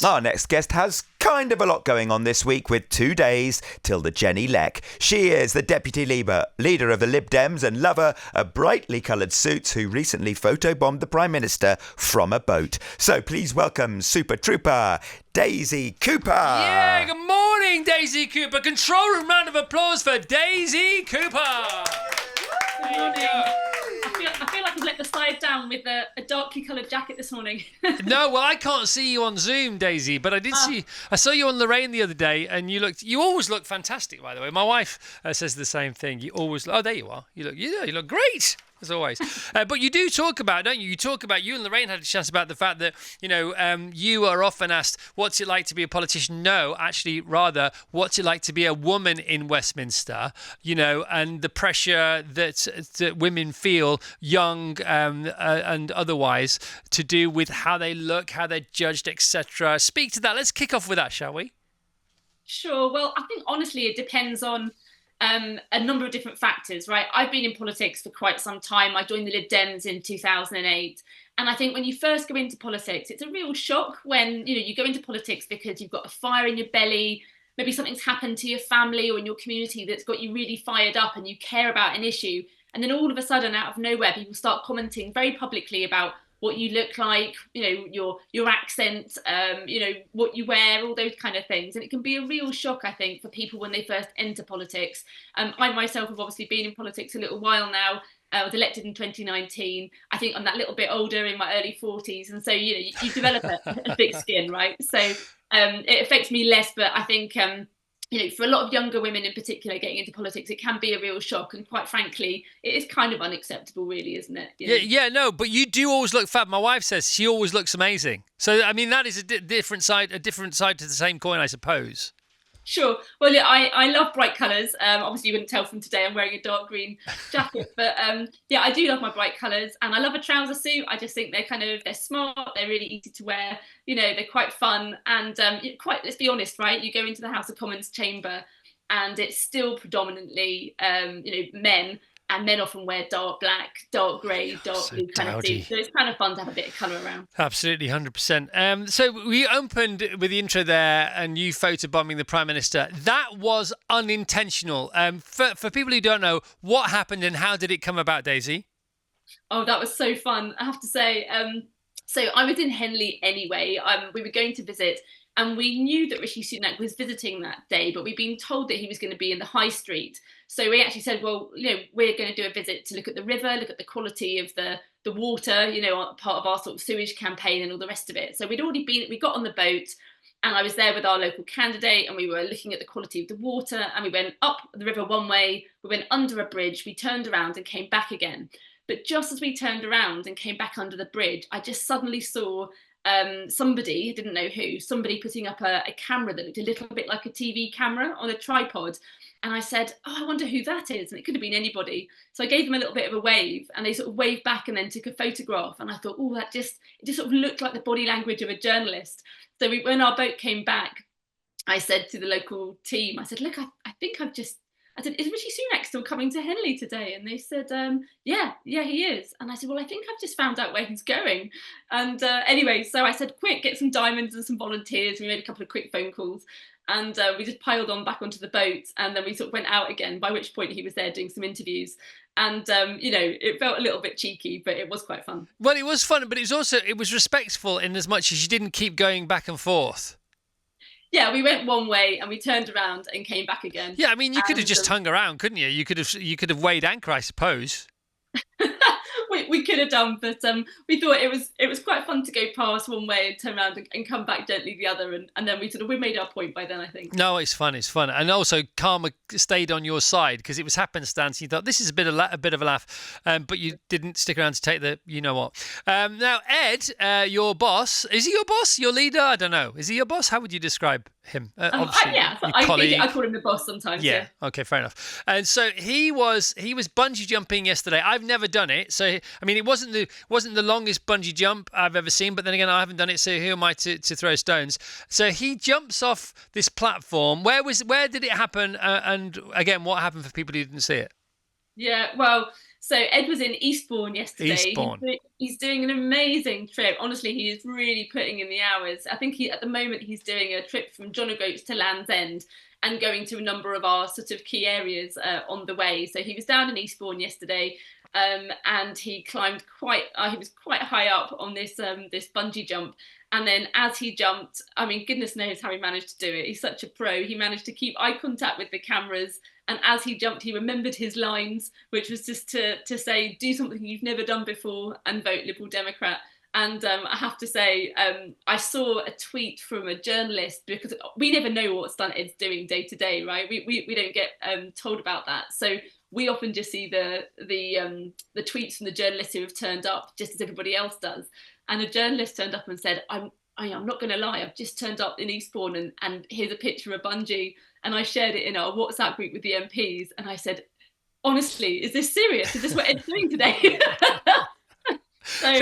Our next guest has kind of a lot going on this week with 2 days till the Jenny Leck. She is the deputy leader of the Lib Dems and lover of brightly coloured suits who recently photobombed the Prime Minister from a boat. So please welcome Super Trooper Daisy Cooper. Yeah, good morning, Daisy Cooper. Control room round of applause for Daisy Cooper. Good morning. I feel like I've let the side down with a darkly coloured jacket this morning. No, well, I can't see you on Zoom, Daisy, but I saw you on Lorraine the other day, and you always look fantastic, by the way. My wife says the same thing. You always, oh, there you are. You look great. As always. But you do talk about, don't you? You and Lorraine had a chance about the fact that, you are often asked, what's it like to be a politician? No, actually, rather, what's it like to be a woman in Westminster? And the pressure that women feel, young and otherwise, to do with how they look, how they're judged, etc. Speak to that. Let's kick off with that, shall we? Sure. Well, I think, honestly, it depends on a number of different factors, right? I've been in politics for quite some time. I joined the Lib Dems in 2008. And I think when you first go into politics, it's a real shock when, you go into politics because you've got a fire in your belly, maybe something's happened to your family or in your community that's got you really fired up and you care about an issue. And then all of a sudden, out of nowhere, people start commenting very publicly about what you look like, your accent, what you wear, all those kind of things. And it can be a real shock, I think, for people when they first enter politics. I myself have obviously been in politics a little while now. I was elected in 2019. I think I'm that little bit older, in my early 40s. And so, you develop a thick skin, right? So it affects me less, but I think for a lot of younger women in particular getting into politics, it can be a real shock. And quite frankly, it is kind of unacceptable, really, isn't it? No, but you do always look fab. My wife says she always looks amazing. So, I mean, that is a different side to the same coin, I suppose. Sure. Well, yeah, I love bright colours. Obviously, you wouldn't tell from today I'm wearing a dark green jacket. But I do love my bright colours. And I love a trouser suit. I just think they're smart. They're really easy to wear. They're quite fun. And let's be honest, right? You go into the House of Commons chamber and it's still predominantly, men. And men often wear dark black, dark grey, dark blue kind of suits. So it's kind of fun to have a bit of colour around. Absolutely, 100%. So we opened with the intro there and you photobombing the Prime Minister. That was unintentional. For people who don't know, what happened and how did it come about, Daisy? Oh, that was so fun, I have to say. So I was in Henley anyway. We were going to visit. And we knew that Rishi Sunak was visiting that day, but we'd been told that he was going to be in the high street. So we actually said, well, we're going to do a visit to look at the river, look at the quality of the water, part of our sort of sewage campaign and all the rest of it. So we got on the boat and I was there with our local candidate and we were looking at the quality of the water and we went up the river one way, we went under a bridge, we turned around and came back again. But just as we turned around and came back under the bridge, I just suddenly saw somebody, I didn't know who, somebody putting up a camera that looked a little bit like a TV camera on a tripod. And I said, I wonder who that is. And it could have been anybody. So I gave them a little bit of a wave and they sort of waved back and then took a photograph. And I thought, it just sort of looked like the body language of a journalist. So when our boat came back, I said to the local team, I said, look, I think I said, is Rishi Sunak still coming to Henley today? And they said, yeah, he is. And I said, well, I think I've just found out where he's going. And anyway, so I said, quick, get some diamonds and some volunteers. We made a couple of quick phone calls and we just piled on back onto the boat. And then we sort of went out again, by which point he was there doing some interviews. And, it felt a little bit cheeky, but it was quite fun. Well, it was fun, but it was respectful in as much as you didn't keep going back and forth. Yeah, we went one way and we turned around and came back again. Yeah, I mean, you could have just hung around, couldn't you? You could have weighed anchor, I suppose. we could have done, but we thought it was quite fun to go past one way and turn around and come back gently the other, and then we made our point by then, I think. No, it's fun, and also karma stayed on your side because it was happenstance. You thought this is a bit of a laugh, but you didn't stick around to take the you know what. Now Ed, your boss, is he your boss? Your leader? I don't know. Is he your boss? How would you describe him? I call him the boss sometimes. Yeah. Okay, fair enough. And so he was bungee jumping yesterday. I've never done it, so I mean it wasn't the longest bungee jump I've ever seen. But then again, I haven't done it, so who am I to throw stones? So he jumps off this platform. Where did it happen? And again, what happened for people who didn't see it? Yeah, well, So Ed was in Eastbourne yesterday. Eastbourne. He's doing an amazing trip. Honestly, he is really putting in the hours. I think at the moment he's doing a trip from John O'Groats to Land's End and going to a number of our sort of key areas on the way. So he was down in Eastbourne yesterday, and he climbed he was quite high up on this bungee jump. And then as he jumped, I mean, goodness knows how he managed to do it. He's such a pro. He managed to keep eye contact with the cameras. And as he jumped, he remembered his lines, which was just to say, do something you've never done before and vote Liberal Democrat. And I have to say, I saw a tweet from a journalist, because we never know what Stunt Ed's doing day to day, right? We don't get told about that. So we often just see the tweets from the journalists who have turned up, just as everybody else does. And a journalist turned up and said, I'm not going to lie, I've just turned up in Eastbourne and here's a picture of Bungee. And I shared it in our WhatsApp group with the MPs. And I said, honestly, is this serious? Is this what Ed's doing today? So,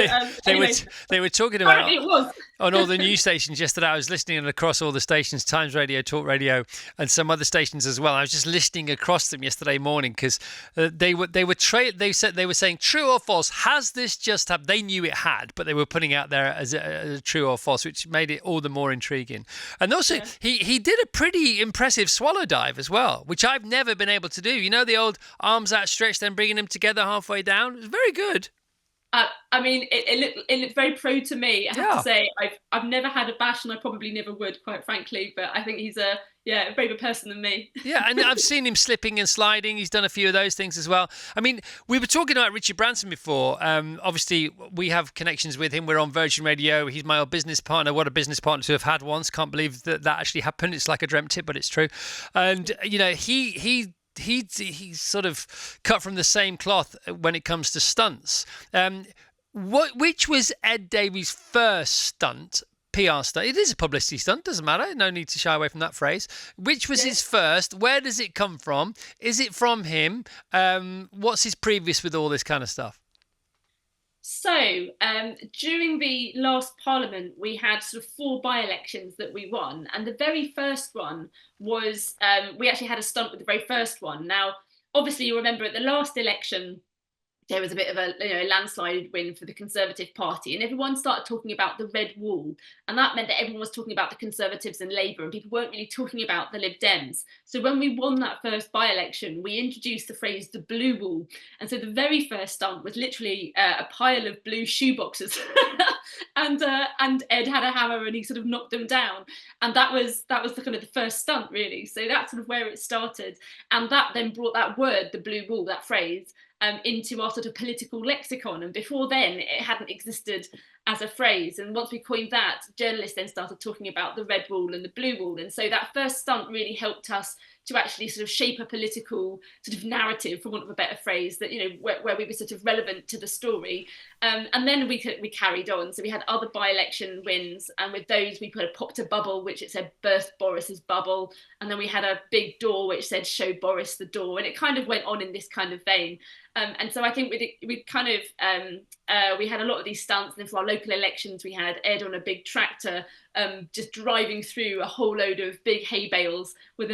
they were talking about it was. on all the news stations yesterday. I was listening across all the stations, Times Radio, Talk Radio, and some other stations as well. I was just listening across them yesterday morning because they were saying true or false. Has this just happened? They knew it had, but they were putting out there as a true or false, which made it all the more intriguing. And also, he did a pretty impressive swallow dive as well, which I've never been able to do. You know, the old arms outstretched, then bringing them together halfway down. It was very good. I mean, it looked very pro to me. I have to say, I've never had a bash, and I probably never would, quite frankly. But I think he's a braver person than me. Yeah, and I've seen him slipping and sliding. He's done a few of those things as well. I mean, we were talking about Richard Branson before. Obviously, we have connections with him. We're on Virgin Radio. He's my old business partner. What a business partner to have had once. Can't believe that actually happened. It's like I dreamt it, but it's true. And you know, he's sort of cut from the same cloth when it comes to stunts. Which was Ed Davey's first stunt, PR stunt? It is a publicity stunt, doesn't matter. No need to shy away from that phrase. Which was his first? Where does it come from? Is it from him? What's his previous with all this kind of stuff? So, during the last Parliament, we had sort of 4 by-elections that we won. And the very first one was, we actually had a stunt with the very first one. Now, obviously, you remember at the last election, there was a bit of a landslide win for the Conservative Party, and everyone started talking about the red wall, and that meant that everyone was talking about the Conservatives and Labour, and people weren't really talking about the Lib Dems. So when we won that first by-election, we introduced the phrase the blue wall, and so the very first stunt was literally a pile of blue shoeboxes, and Ed had a hammer and he sort of knocked them down, and that was the kind of the first stunt, really. So that's sort of where it started, and that then brought that word, the blue wall, that phrase, into our sort of political lexicon. And before then, it hadn't existed as a phrase. And once we coined that, journalists then started talking about the red wall and the blue wall. And so that first stunt really helped us to actually sort of shape a political sort of narrative, for want of a better phrase, that, you know, where we were sort of relevant to the story. And then we carried on. So we had other by-election wins, and with those we popped a bubble which it said "Burst Boris's bubble," and then we had a big door which said "Show Boris the door," and it kind of went on in this kind of vein. And so I think we kind of we had a lot of these stunts, and then for our local elections we had Ed on a big tractor just driving through a whole load of big hay bales with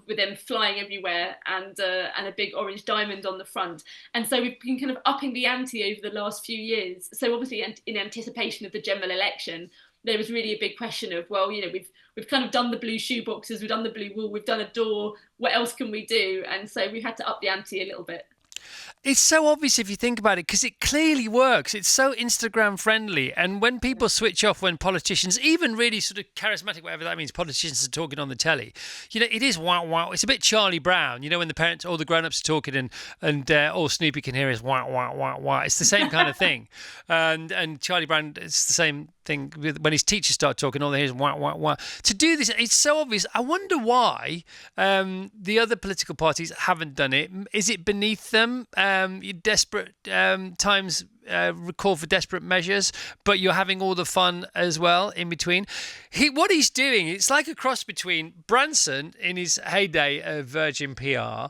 with them flying everywhere, and a big orange diamond on the front. And so we've been kind of upping the ante over the last few years. So obviously in anticipation of the general election, there was really a big question of, well, you know, we've kind of done the blue shoe boxes, we've done the blue wall, we've done a door, what else can we do? And so we had to up the ante a little bit. It's so obvious if you think about it, because it clearly works. It's so Instagram friendly. And when people switch off, when politicians, even really sort of charismatic, whatever that means, politicians are talking on the telly, you know, it is wow, wow. It's a bit Charlie Brown, you know, when the parents, all the grown-ups are talking and all Snoopy can hear is wow, wow, wow, wow. It's the same kind of thing. And Charlie Brown, it's the same thing when his teachers start talking, all they hear is wah, wah, wah. To do this, it's so obvious. I wonder why the other political parties haven't done it. Is it beneath them? Desperate times call for desperate measures, but you're having all the fun as well in between. What he's doing, it's like a cross between Branson in his heyday of Virgin PR,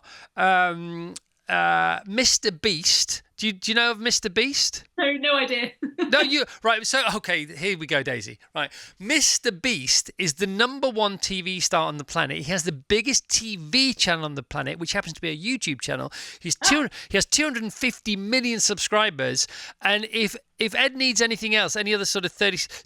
Mr. Beast, Do you know of Mr. Beast? No idea. No, right. So, okay, here we go, Daisy. Right, Mr. Beast is the #1 TV star on the planet. He has the biggest TV channel on the planet, which happens to be a YouTube channel. He has 250 million subscribers, and if Ed needs anything else, any other sort of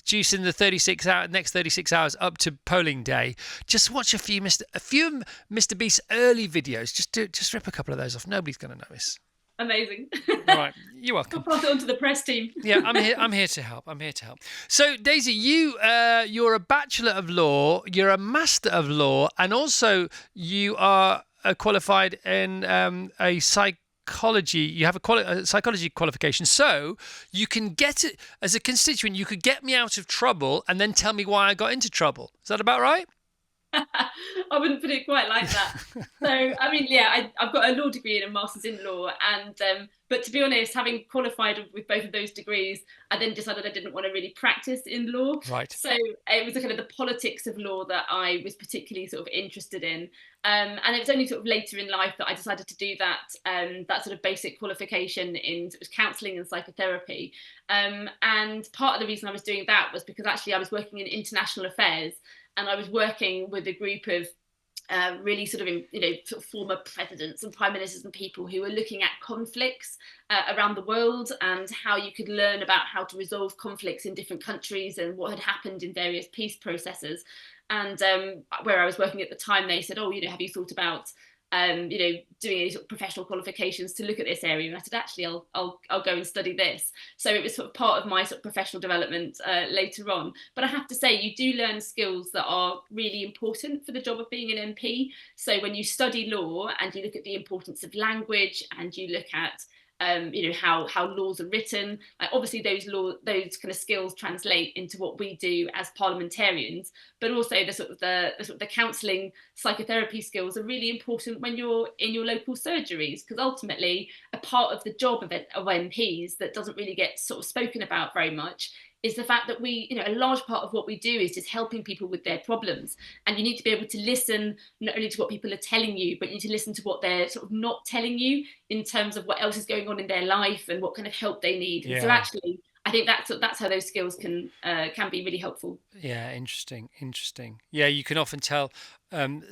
juice in the next 36 hours up to polling day, just watch a few Mr. Beast's early videos. Just rip a couple of those off. Nobody's going to notice. Amazing. All right, you're welcome. I'll pass it on to the press team. Yeah, I'm here to help. So, Daisy, you're a Bachelor of Law, you're a Master of Law, and also you are qualified in a psychology. You have a psychology qualification, so you can get it as a constituent. You could get me out of trouble and then tell me why I got into trouble. Is that about right? I wouldn't put it quite like that. So, I mean, yeah, I've got a law degree and a master's in law, and but to be honest, having qualified with both of those degrees, I then decided I didn't want to really practice in law. Right. So it was kind of the politics of law that I was particularly sort of interested in, and it was only sort of later in life that I decided to do that sort of basic qualification in sort of counselling and psychotherapy. And part of the reason I was doing that was because actually I was working in international affairs. And I was working with a group of really sort of former presidents and prime ministers and people who were looking at conflicts around the world and how you could learn about how to resolve conflicts in different countries and what had happened in various peace processes. And where I was working at the time, they said, "Oh, have you thought about doing any sort of professional qualifications to look at this area?" And I said, "Actually, I'll go and study this." So it was sort of part of my sort of professional development later on. But I have to say, you do learn skills that are really important for the job of being an MP. So when you study law and you look at the importance of language and you look at how laws are written, like obviously those kind of skills translate into what we do as parliamentarians, but also the counselling psychotherapy skills are really important when you're in your local surgeries, because ultimately a part of the job of MPs that doesn't really get sort of spoken about very much is the fact that a large part of what we do is just helping people with their problems. And you need to be able to listen not only to what people are telling you, but you need to listen to what they're sort of not telling you in terms of what else is going on in their life and what kind of help they need. Yeah. So actually, I think that's how those skills can be really helpful. Yeah, interesting. Yeah, you can often tell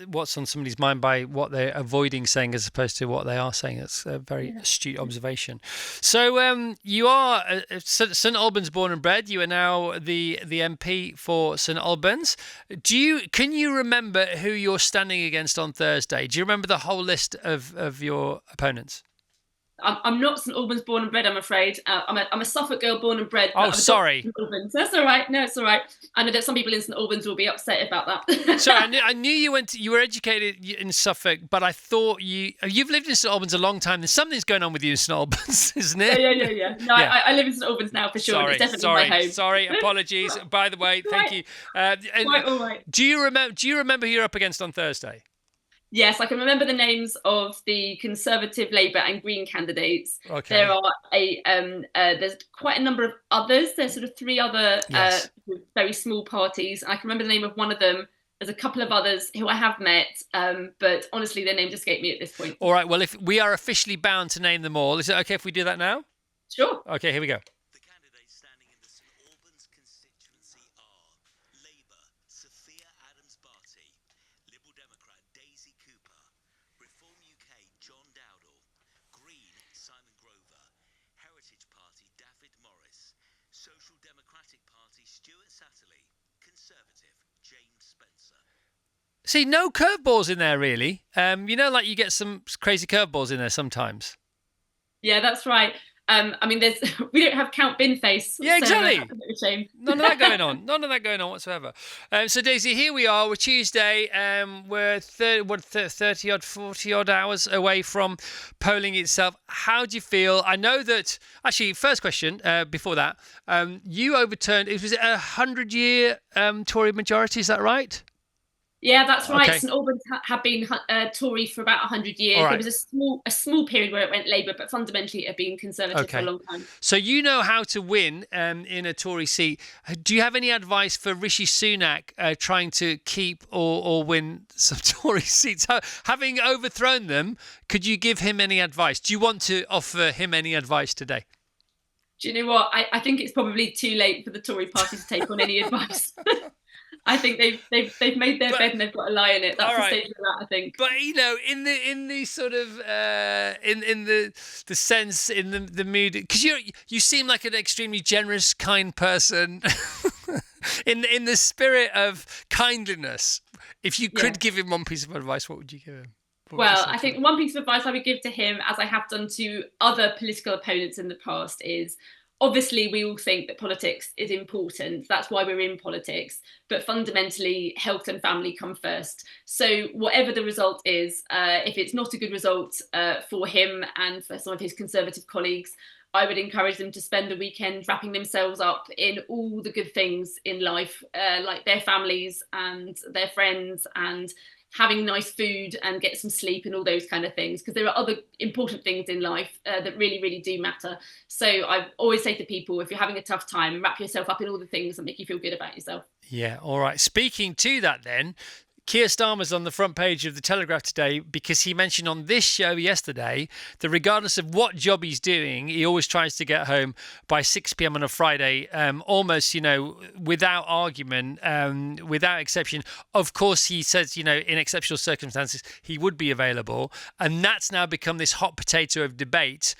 what's on somebody's mind by what they're avoiding saying as opposed to what they are saying. That's a very astute observation. So you are St Albans born and bred. You are now the MP for St Albans. Can you remember who you're standing against on Thursday? Do you remember the whole list of your opponents? I'm not St Albans born and bred, I'm afraid. I'm a Suffolk girl born and bred. Oh, sorry. That's all right. No, it's all right. I know that some people in St Albans will be upset about that. Sorry, I knew you were educated in Suffolk, but I thought you've lived in St Albans a long time. There's something's going on with you in St Albans, isn't it? Yeah. No, yeah. I live in St Albans now for sure. Sorry, it's definitely my home. Sorry, apologies. By the way, thank you. All right. Do you remember who you're up against on Thursday? Yes, I can remember the names of the Conservative, Labour and Green candidates. Okay. There are there's quite a number of others. There's sort of 3 other very small parties. I can remember the name of one of them. There's a couple of others who I have met, but honestly, their names escape me at this point. All right, well, if we are officially bound to name them all, is it okay if we do that now? Sure. Okay, here we go. See, no curveballs in there, really. Like you get some crazy curveballs in there sometimes. Yeah, that's right. I mean, we don't have Count Binface. Yeah, exactly. So shame. None of that going on. None of that going on whatsoever. So, Daisy, here we are. We're Tuesday. We're 30 odd, 40 odd hours away from polling itself. How do you feel? I know that. Actually, first question before that. You overturned. Was it a 100-year Tory majority? Is that right? Yeah, that's right. Okay. St Albans have been Tory for about 100 All years. There right. was a small period where it went Labour, but fundamentally it had been Conservative for a Okay. long time. So you know how to win in a Tory seat. Do you have any advice for Rishi Sunak trying to keep or win some Tory seats? Having overthrown them, could you give him any advice? Do you want to offer him any advice today? Do you know what? I think it's probably too late for the Tory party to take on any advice. I think they've made their bed and they've got to lie in it. That's All the right. stage of that, I think. But in the sort of in the sense in the mood, because you seem like an extremely generous, kind person. in the spirit of kindliness, if you could give him one piece of advice, what would you give him? Well, I think one piece of advice I would give to him, as I have done to other political opponents in the past, is obviously we all think that politics is important. That's why we're in politics. But fundamentally, health and family come first. So whatever the result is, if it's not a good result for him and for some of his Conservative colleagues, I would encourage them to spend a weekend wrapping themselves up in all the good things in life, like their families and their friends and having nice food and get some sleep and all those kind of things, because there are other important things in life that really, really do matter. So I always say to people, if you're having a tough time, wrap yourself up in all the things that make you feel good about yourself. Yeah, all right. Speaking to that then, Keir Starmer's on the front page of the Telegraph today because he mentioned on this show yesterday that regardless of what job he's doing, he always tries to get home by 6 p.m. on a Friday, almost, without argument, without exception. Of course, he says, in exceptional circumstances, he would be available. And that's now become this hot potato of debate.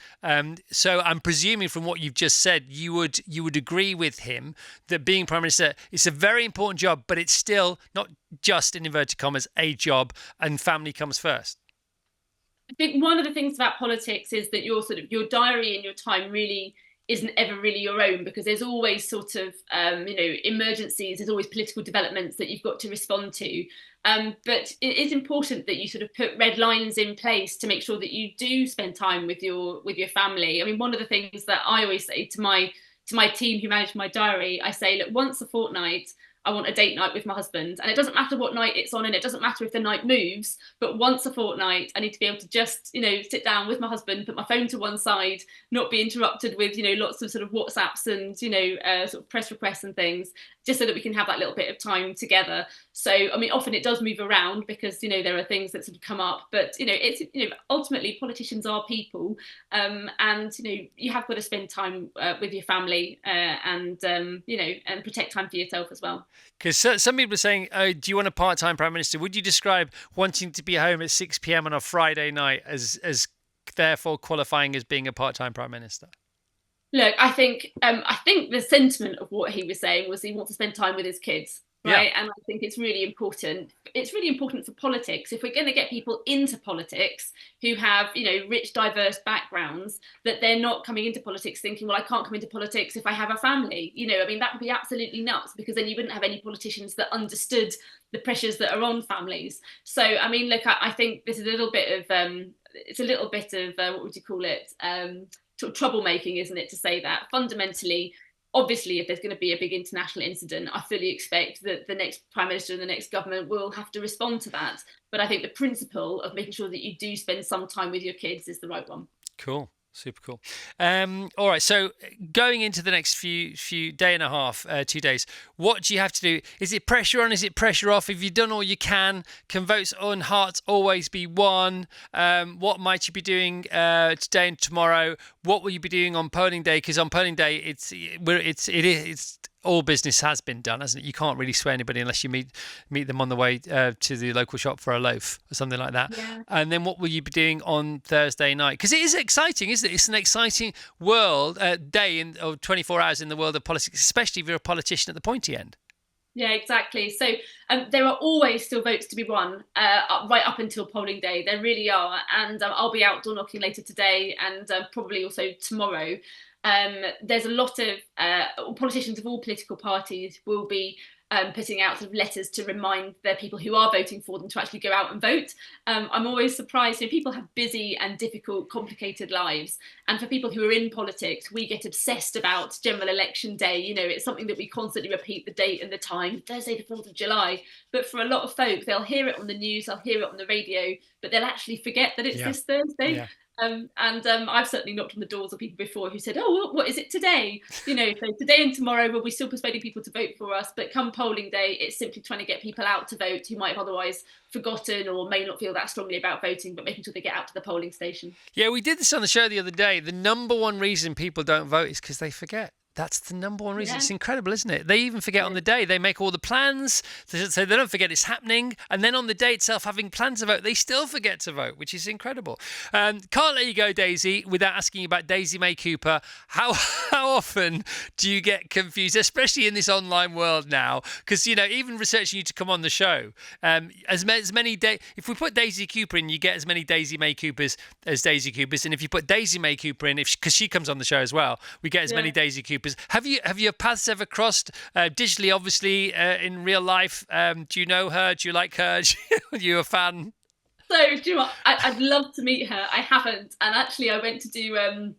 So I'm presuming from what you've just said, you would agree with him that being Prime Minister is a very important job, but it's still not just in inverted commas a job, and family comes first. I think one of the things about politics is that your diary and your time really isn't ever really your own, because there's always sort of emergencies, there's always political developments that you've got to respond to, but it is important that you sort of put red lines in place to make sure that you do spend time with your family. I mean, one of the things that I always say to my team who manage my diary, I say, look, once a fortnight I want a date night with my husband. And it doesn't matter what night it's on, and it doesn't matter if the night moves, but once a fortnight, I need to be able to just, sit down with my husband, put my phone to one side, not be interrupted with, lots of sort of WhatsApps and, sort of press requests and things, just so that we can have that little bit of time together. So, I mean, often it does move around because, there are things that sort of come up, but, it's, ultimately politicians are people, and, you have got to spend time with your family and protect time for yourself as well. Because some people are saying, oh, do you want a part-time Prime Minister? Would you describe wanting to be home at 6 p.m. on a Friday night as therefore qualifying as being a part-time Prime Minister? Look, I think the sentiment of what he was saying was he wants to spend time with his kids, right? Yeah. And I think it's really important. It's really important for politics. If we're going to get people into politics who have, rich, diverse backgrounds, that they're not coming into politics thinking, well, I can't come into politics if I have a family. I mean, that would be absolutely nuts, because then you wouldn't have any politicians that understood the pressures that are on families. So, I mean, look, I think this is a little bit of, what would you call it? Sort of troublemaking, isn't it, to say that? Fundamentally, obviously, if there's going to be a big international incident, I fully expect that the next Prime Minister and the next government will have to respond to that. But I think the principle of making sure that you do spend some time with your kids is the right one. Cool. Super cool. All right. So going into the next few day and a half, 2 days, what do you have to do? Is it pressure on? Is it pressure off? Have you done all you can? Can votes on hearts always be won? What might you be doing today and tomorrow? What will you be doing on polling day? Because on polling day, it's all business has been done, hasn't it? You can't really sway anybody unless you meet them on the way to the local shop for a loaf or something like that. Yeah. And then what will you be doing on Thursday night? Because it is exciting, isn't it? It's an exciting day or 24 hours in the world of politics, especially if you're a politician at the pointy end. Yeah, exactly. So there are always still votes to be won right up until polling day. There really are. And I'll be out door knocking later today and probably also tomorrow. There's a lot of politicians of all political parties will be putting out sort of letters to remind their people who are voting for them to actually go out and vote. I'm always surprised. People have busy and difficult, complicated lives. And for people who are in politics, we get obsessed about general election day. It's something that we constantly repeat the date and the time, Thursday, the 4th of July. But for a lot of folk, they'll hear it on the news, they'll hear it on the radio, but they'll actually forget that it's this Thursday. Yeah. I've certainly knocked on the doors of people before who said, "Oh, what is it today?" So today and tomorrow, we'll be still persuading people to vote for us. But come polling day, it's simply trying to get people out to vote who might have otherwise forgotten or may not feel that strongly about voting, but making sure they get out to the polling station. Yeah, we did this on the show the other day. The number one reason people don't vote is because they forget. That's the number one reason. Yeah. It's incredible, isn't it? They even forget on the day. They make all the plans, so they don't forget it's happening. And then on the day itself, having plans to vote, they still forget to vote, which is incredible. Can't let you go, Daisy, without asking you about Daisy May Cooper. How often do you get confused, especially in this online world now? Because, even researching you to come on the show, as many if we put Daisy Cooper in, you get as many Daisy May Coopers as Daisy Coopers. And if you put Daisy May Cooper in, because she comes on the show as well, we get as many Daisy Coopers. Have your paths ever crossed digitally? Obviously, in real life, do you know her? Do you like her? Are you a fan? So, do you know what? I'd love to meet her. I haven't, and actually, I went to do an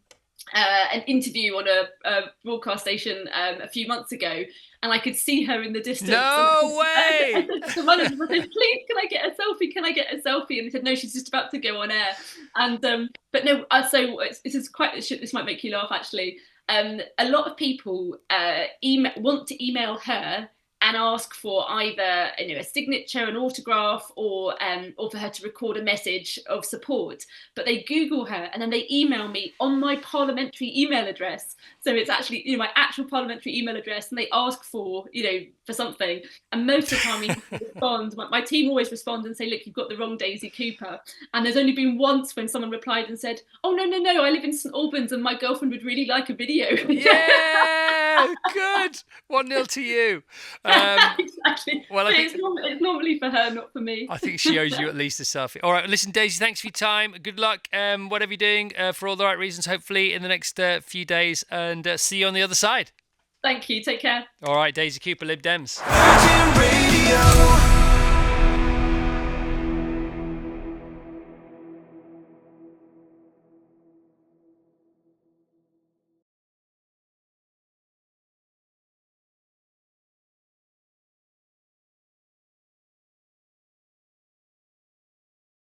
interview on a broadcast station a few months ago, and I could see her in the distance. No way! I said to the manager, "Please, can I get a selfie? Can I get a selfie?" And they said, "No, she's just about to go on air." And but no, so this might make you laugh actually. A lot of people want to email her and ask for either a signature, an autograph, or for her to record a message of support. But they Google her and then they email me on my parliamentary email address. So it's actually my actual parliamentary email address, and they ask for for something. And most of the time we respond. My team always respond and say, "Look, you've got the wrong Daisy Cooper." And there's only been once when someone replied and said, "Oh no, I live in St Albans and my girlfriend would really like a video." Yeah, good. 1-0 to you. Exactly. Well, it's normally for her, not for me. I think she owes you at least a selfie. All right, listen, Daisy, thanks for your time. Good luck, whatever you're doing, for all the right reasons, hopefully, in the next few days. And see you on the other side. Thank you. Take care. All right, Daisy Cooper, Lib Dems. Virgin Radio.